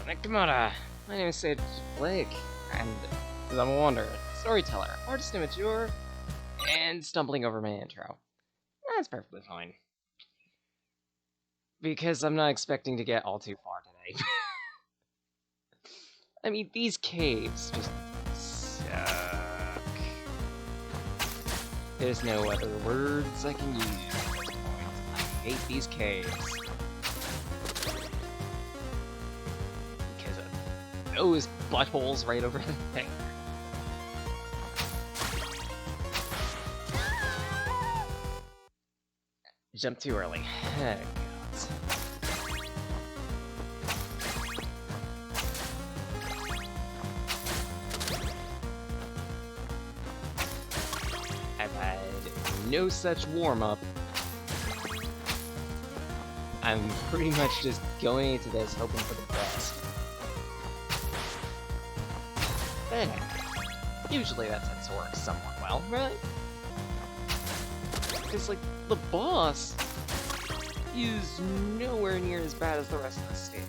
Nakamura! My name is Sage Blake, and I'm a wanderer, storyteller, artist immature, and stumbling over my intro. That's perfectly fine. Because I'm not expecting to get all too far today. I mean, these caves just suck. There's no other words I can use at this point. I hate these caves. Because of those buttholes right over there. Jump too early. Oh, gods. I've had no such warm-up. I'm pretty much just going into this hoping for the best. But usually that tends to work somewhat well, right? Because, like, the boss is nowhere near as bad as the rest of the stage.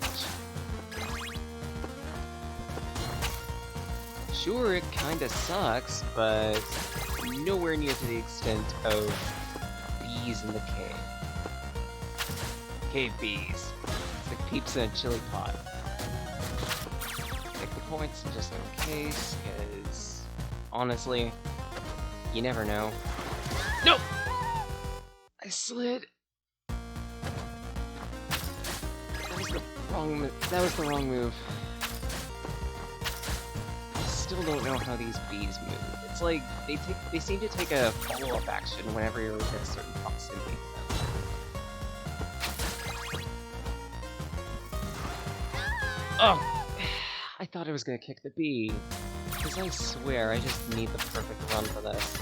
Sure, it kinda sucks, but nowhere near to the extent of bees in the cave. Cave bees. It's like peeps in a chili pot. Take the points just in case, because honestly, you never know. Nope! I slid. That was the wrong move. I still don't know how these bees move. It's like they seem to take a follow-up action whenever you're within a certain proximity. Oh! I thought I was gonna kick the bee. Because I swear, I just need the perfect run for this.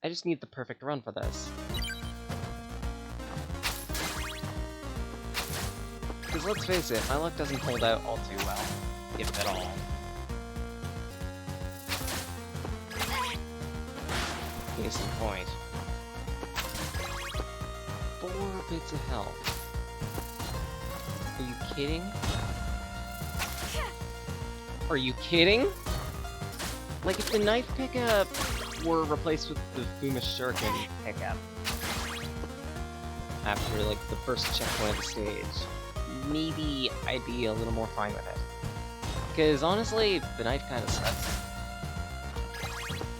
I just need the perfect run for this. Because let's face it, my luck doesn't hold out all too well, if at all. Case in point. 4 bits of health. Are you kidding? Are you kidding? Like, if the knife pickup were replaced with the Fuma Shuriken pickup after, like, the first checkpoint of the stage, maybe I'd be a little more fine with it. Because, honestly, the knife kinda sucks.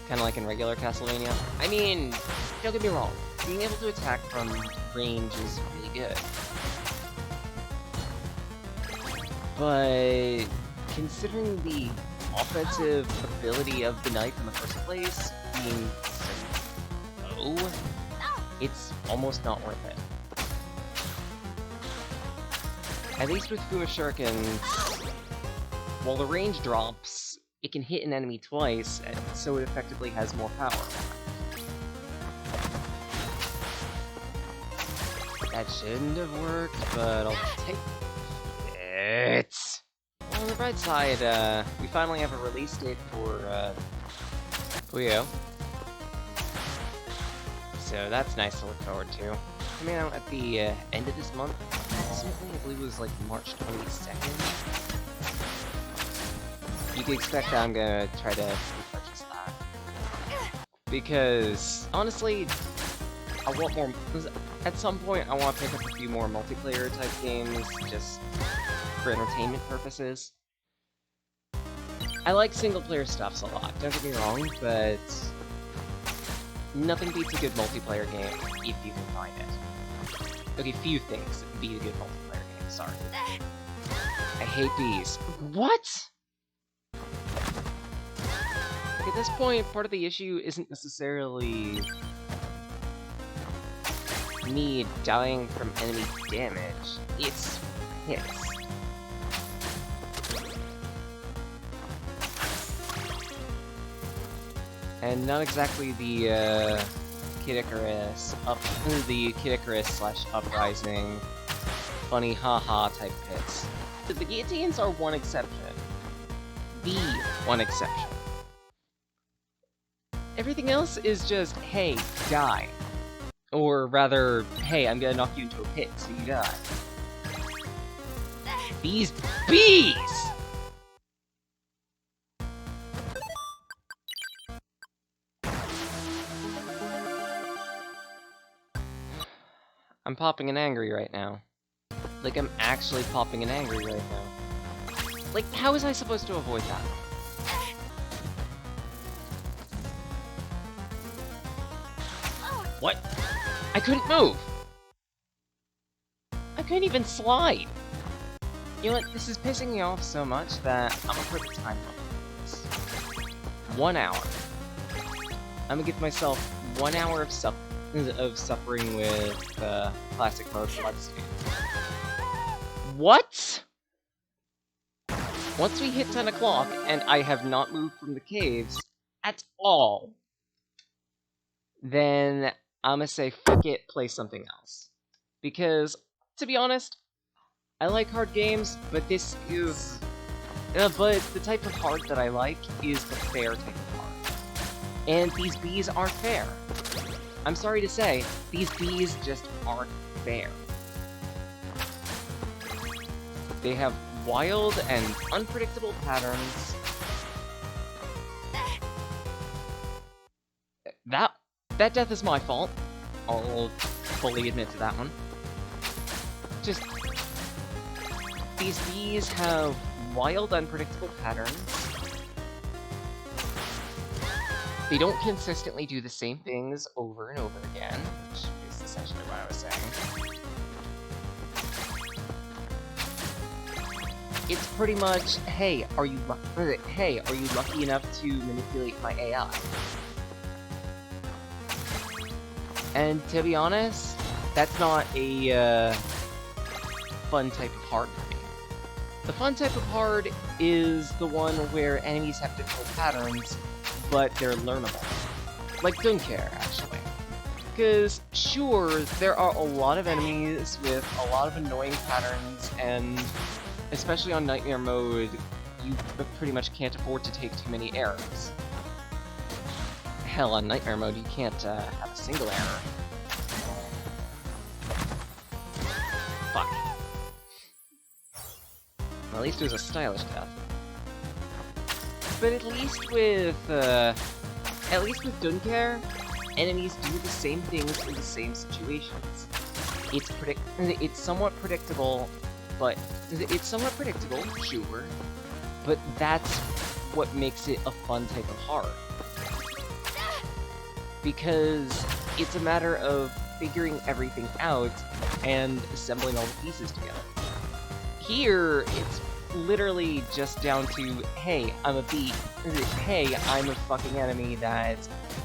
Kinda like in regular Castlevania. I mean, don't get me wrong, being able to attack from range is really good. But considering the offensive ability of the knife in the first place being so low, it's almost not worth it. At least with Fuma Shurikens, while the range drops, it can hit an enemy twice, so it effectively has more power. That shouldn't have worked, but I'll take it. Well, on the bright side, we finally have a release date for, Puyo. So that's nice to look forward to. Coming out at the, end of this month, approximately, I believe it was, like, March 22nd. You can expect that I'm gonna try to repurchase that. Because, honestly, I want more... At some point, I want to pick up a few more multiplayer-type games, just for entertainment purposes. I like single-player stuffs a lot, don't get me wrong, but nothing beats a good multiplayer game if you can find it. Okay, few things beat a good multiplayer game, sorry. I hate bees. What?! Like, at this point, part of the issue isn't necessarily me dying from enemy damage, it's hits. And not exactly the Kid Icarus / Uprising funny haha type hits. The guillotines are one exception. The one exception. Everything else is just, hey, die. Or rather, hey, I'm gonna knock you into a pit, so you die. These bees! I'm popping and angry right now. Like, I'm actually popping and angry right now. Like, how was I supposed to avoid that? What? I couldn't move! I couldn't even slide! You know what, this is pissing me off so much that I'm gonna put the time on this. 1 hour. I'm gonna give myself 1 hour of suffering with classic mode Bloodstained. What? Once we hit 10 o'clock and I have not moved from the caves at all, then I'm gonna say fuck it, play something else. Because, to be honest, I like hard games, but this is... but the type of hard that I like is the fair type of hard. And these bees aren't fair. I'm sorry to say, these bees just aren't fair. They have wild and unpredictable patterns. That death is my fault. I'll fully admit to that one. Just... these bees have wild, unpredictable patterns. They don't consistently do the same things over and over again, which is essentially what I was saying. It's pretty much, hey, are you lucky enough to manipulate my AI? And to be honest, that's not a fun type of hard for me. The fun type of hard is the one where enemies have difficult patterns, but they're learnable. Like Dunkare, actually. Because, sure, there are a lot of enemies with a lot of annoying patterns, and especially on Nightmare mode, you pretty much can't afford to take too many errors. Hell, on Nightmare mode, you can't have a single error. Fuck. Well, at least it was a stylish death. But at least with Dunkare, enemies do the same things in the same situations. It's somewhat predictable, sure, but that's what makes it a fun type of hard. Because it's a matter of figuring everything out and assembling all the pieces together. Here, it's literally just down to, hey, I'm a bee. Hey, I'm a fucking enemy that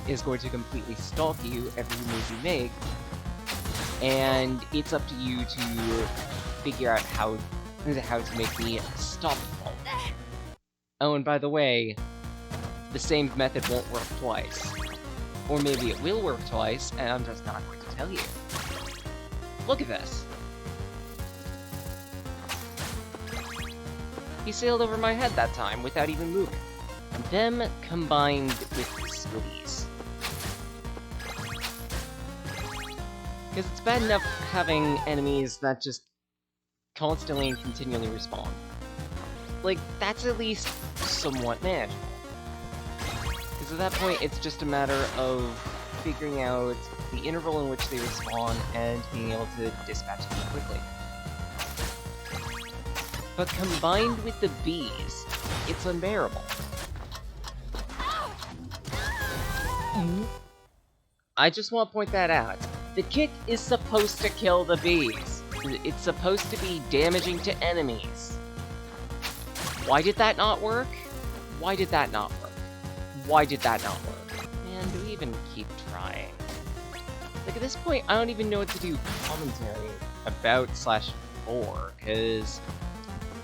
is going to completely stalk you every move you make. And it's up to you to figure out how to make me stop the fall. Oh, and by the way, the same method won't work twice. Or maybe it will work twice, and I'm just not going to tell you. Look at this. He sailed over my head that time without even moving. Them combined with the Squiddies. Because it's bad enough having enemies that just constantly and continually respawn. Like, that's at least somewhat manageable. Because at that point, it's just a matter of figuring out the interval in which they respawn and being able to dispatch them quickly. But combined with the bees, it's unbearable. I just want to point that out. The kick is supposed to kill the bees. It's supposed to be damaging to enemies. Why did that not work? Why did that not work? Why did that not work? Man, do we even keep trying? Like, at this point, I don't even know what to do commentary about /4, because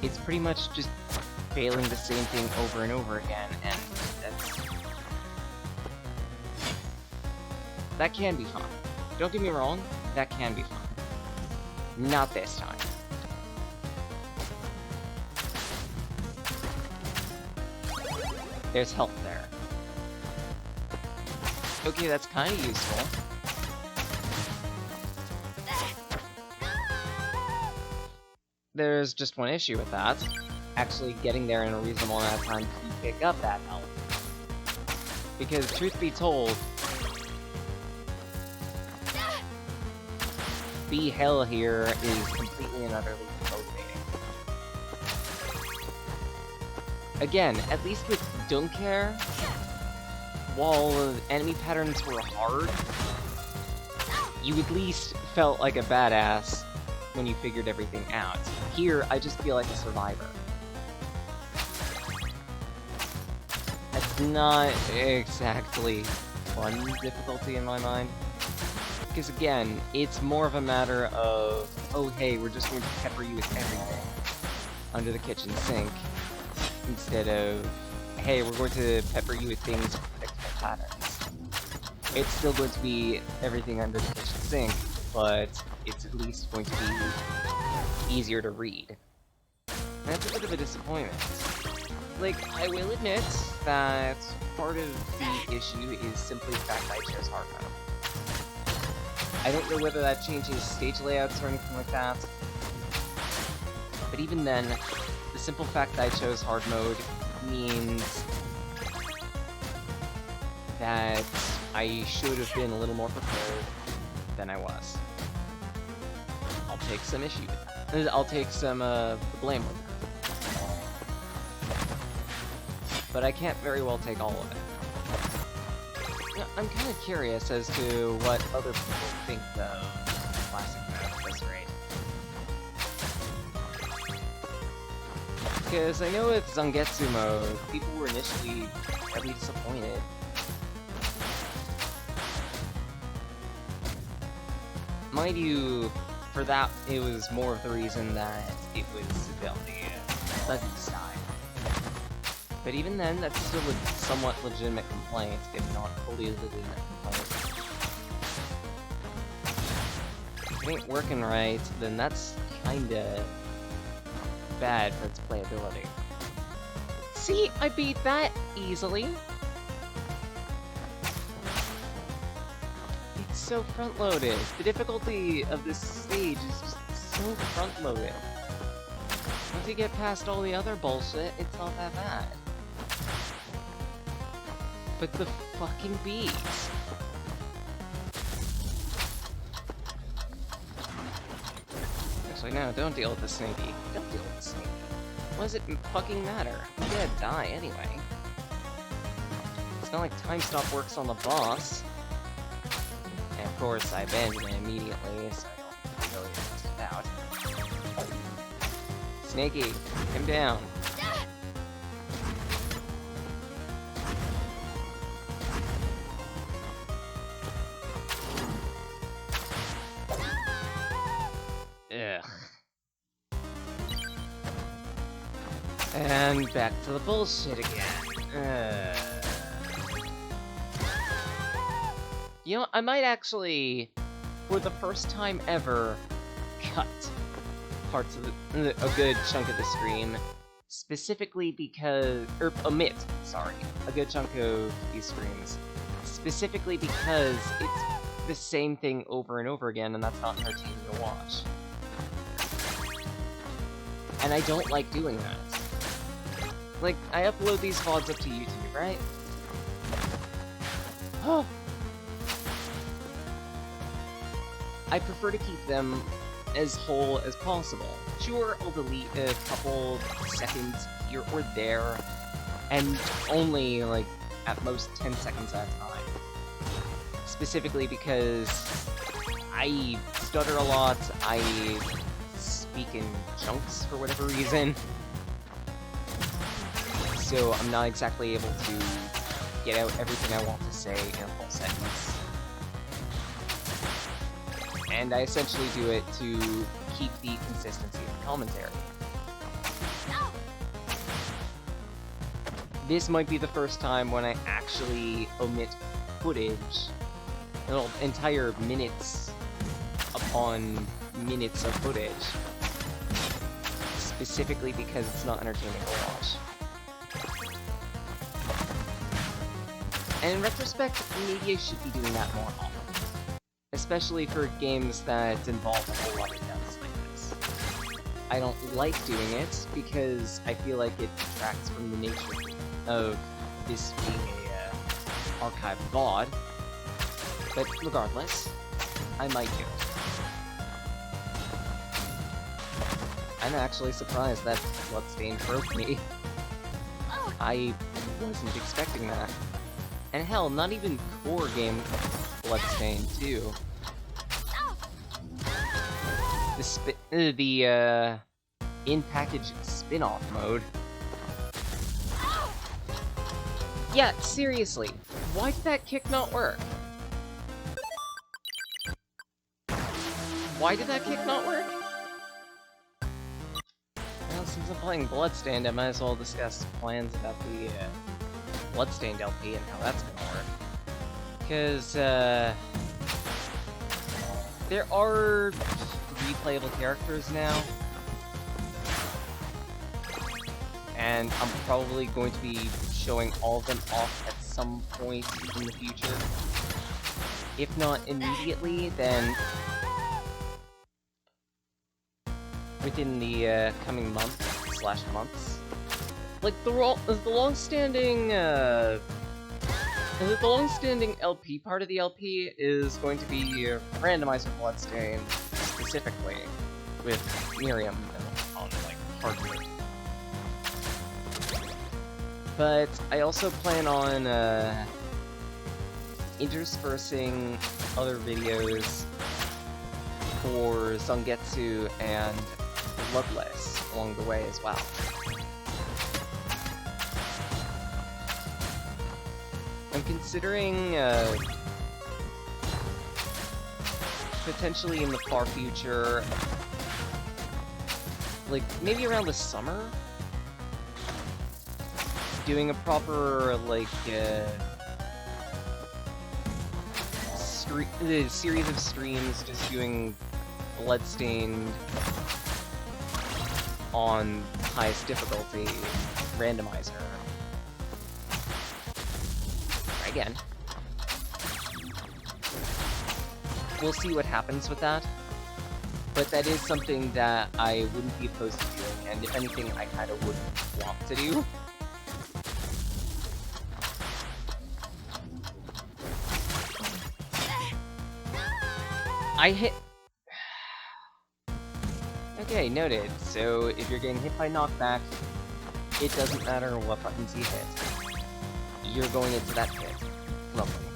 it's pretty much just failing the same thing over and over again, and that can be fun. Don't get me wrong, that can be fun. Not this time. There's health there. Okay, that's kind of useful. there's just one issue with that. Actually getting there in a reasonable amount of time to pick up that health. Because, truth be told, B Hell here is completely and utterly motivating. Again, at least with Don't Care, while enemy patterns were hard, you at least felt like a badass when you figured everything out. Here, I just feel like a survivor. That's not exactly fun difficulty in my mind. Because again, it's more of a matter of, oh hey, we're just going to pepper you with everything under the kitchen sink, instead of, hey, we're going to pepper you with things with predictable patterns. It's still going to be everything under the kitchen sink, but it's at least going to be easier to read. And that's a bit of a disappointment. Like, I will admit that part of the issue is simply the fact that I chose hard mode. I don't know whether that changes stage layouts or anything like that, but even then, the simple fact that I chose hard mode means that I should have been a little more prepared than I was. I'll take some issue with that. I'll take some blame with that. But I can't very well take all of it. I'm kind of curious as to what other people think of Classic mode at this rate. Because I know with Zangetsu mode, people were initially heavily disappointed. Mind you, for that, it was more of the reason that it was the buggy style. But even then, that's still a somewhat legitimate complaint, if not fully legitimate complaint. If it ain't working right, then that's kinda bad for its playability. See, I beat that easily! It's so front-loaded. The difficulty of this stage is just so front-loaded. Once you get past all the other bullshit, it's not that bad. But the fucking bees. Actually, no, don't deal with the Snakey. Don't deal with the Snakey. What does it fucking matter? I'm gonna die anyway. It's not like time stop works on the boss. And of course, I abandoned it immediately, so I don't really know what it's about. Snakey, him down. And back to the bullshit again. You know, I might actually, for the first time ever, cut parts of a good chunk of the stream, specifically because, or omit, sorry, a good chunk of these streams, specifically because it's the same thing over and over again, and that's not entertaining to watch. And I don't like doing that. Like, I upload these VODs up to YouTube, right? Oh. I prefer to keep them as whole as possible. Sure, I'll delete a couple seconds here or there, and only, like, at most 10 seconds at a time. Specifically because I stutter a lot, I speak in chunks for whatever reason. So I'm not exactly able to get out everything I want to say in a full sentence. And I essentially do it to keep the consistency of the commentary. This might be the first time when I actually omit footage, entire minutes upon minutes of footage, specifically because it's not entertaining to watch. And in retrospect, maybe I should be doing that more often. Especially for games that involve a whole lot of deaths like this. I don't like doing it because I feel like it detracts from the nature of this being a archive VOD. But regardless, I might do it. I'm actually surprised that Bloodstained broke me. I wasn't expecting that. And hell, not even core game Bloodstained, too. The in-package spin-off mode. Yeah, seriously, why did that kick not work? Why did that kick not work? Well, since I'm playing Bloodstained, I might as well discuss plans about the Bloodstained LP and how that's gonna work. Because, there are replayable characters now, and I'm probably going to be showing all of them off at some point in the future. If not immediately, then within the coming months. Like the long-standing LP part of the LP is going to be Randomizer Bloodstained specifically with Miriam on like hardware. But I also plan on interspersing other videos for Zangetsu and Bloodless along the way as well. I'm considering potentially in the far future, like maybe around the summer, doing a proper like series of streams just doing Bloodstained on highest difficulty randomizer. Again, we'll see what happens with that, but that is something that I wouldn't be opposed to doing, and if anything, I kind of would want to do. I hit... Okay, noted. So, if you're getting hit by knockback, it doesn't matter what buttons you hit. You're going into that pit. Lovely.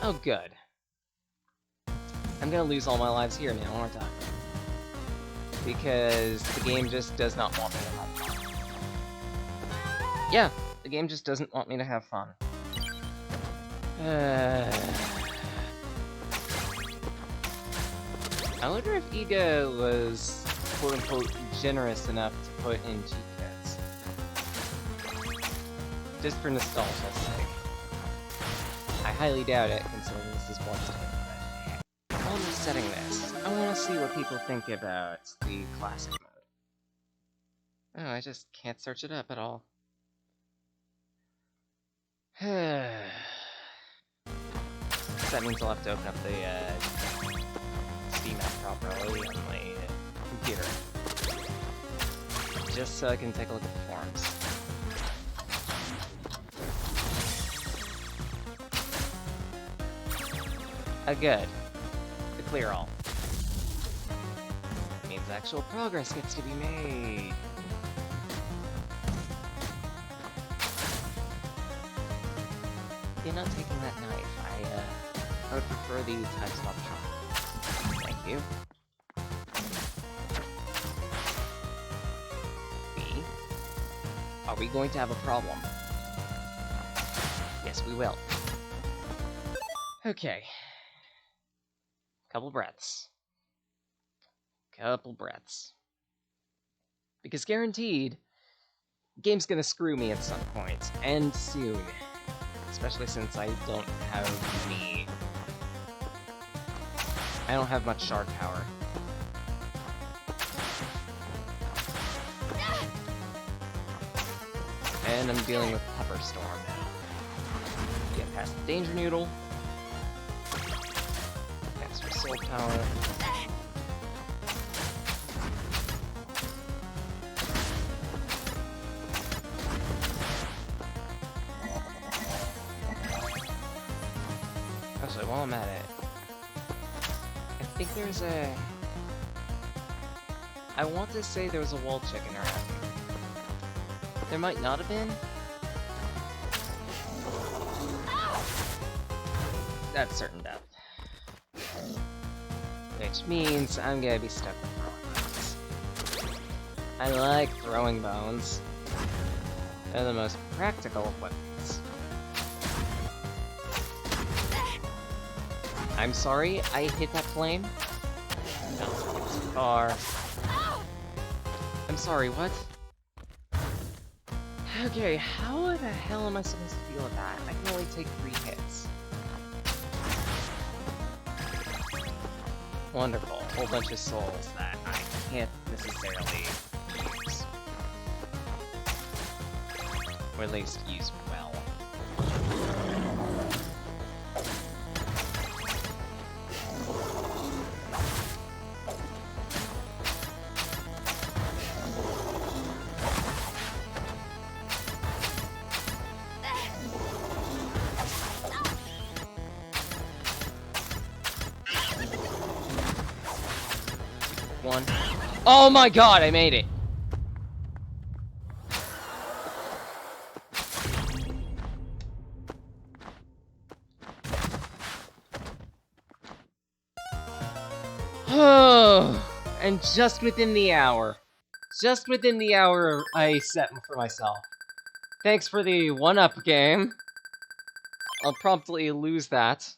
Oh, good. I'm gonna lose all my lives here now, aren't I? Because the game just does not want me to have fun. Yeah, the game just doesn't want me to have fun. I wonder if Iga was quote-unquote generous enough to put in cheat codes. Just for nostalgia's sake. I highly doubt it, considering this is Bloodstained. While I'm just setting this, I want to see what people think about the classic mode. Oh, I just can't search it up at all. That means I'll have to open up the Steam app properly on my computer. Just so I can take a look at the forums. Good. To clear all. That means actual progress gets to be made. You're not taking that knife. I would prefer the time stop shot. Thank you. B. Are we going to have a problem? Yes, we will. Okay. Couple breaths. Couple breaths. Because guaranteed, game's gonna screw me at some point, and soon. Especially since I don't have much shard power. And I'm dealing with Pepper Storm now. Get past the Danger Noodle. Extra soul power. I'm at it. I think there's a... I want to say there was a wall chicken around. There might not have been. That's certain death. Which means I'm gonna be stuck with throwing bones. I like throwing bones. They're the most practical of weapons. I'm sorry, I hit that flame? No, it's too far. I'm sorry, what? Okay, how the hell am I supposed to deal with that? I can only take 3 hits. Wonderful. A whole bunch of souls that I can't necessarily use. Or at least use well. One. Oh my god, I made it! And just within the hour. Just within the hour I set for myself. Thanks for the 1-up game. I'll promptly lose that.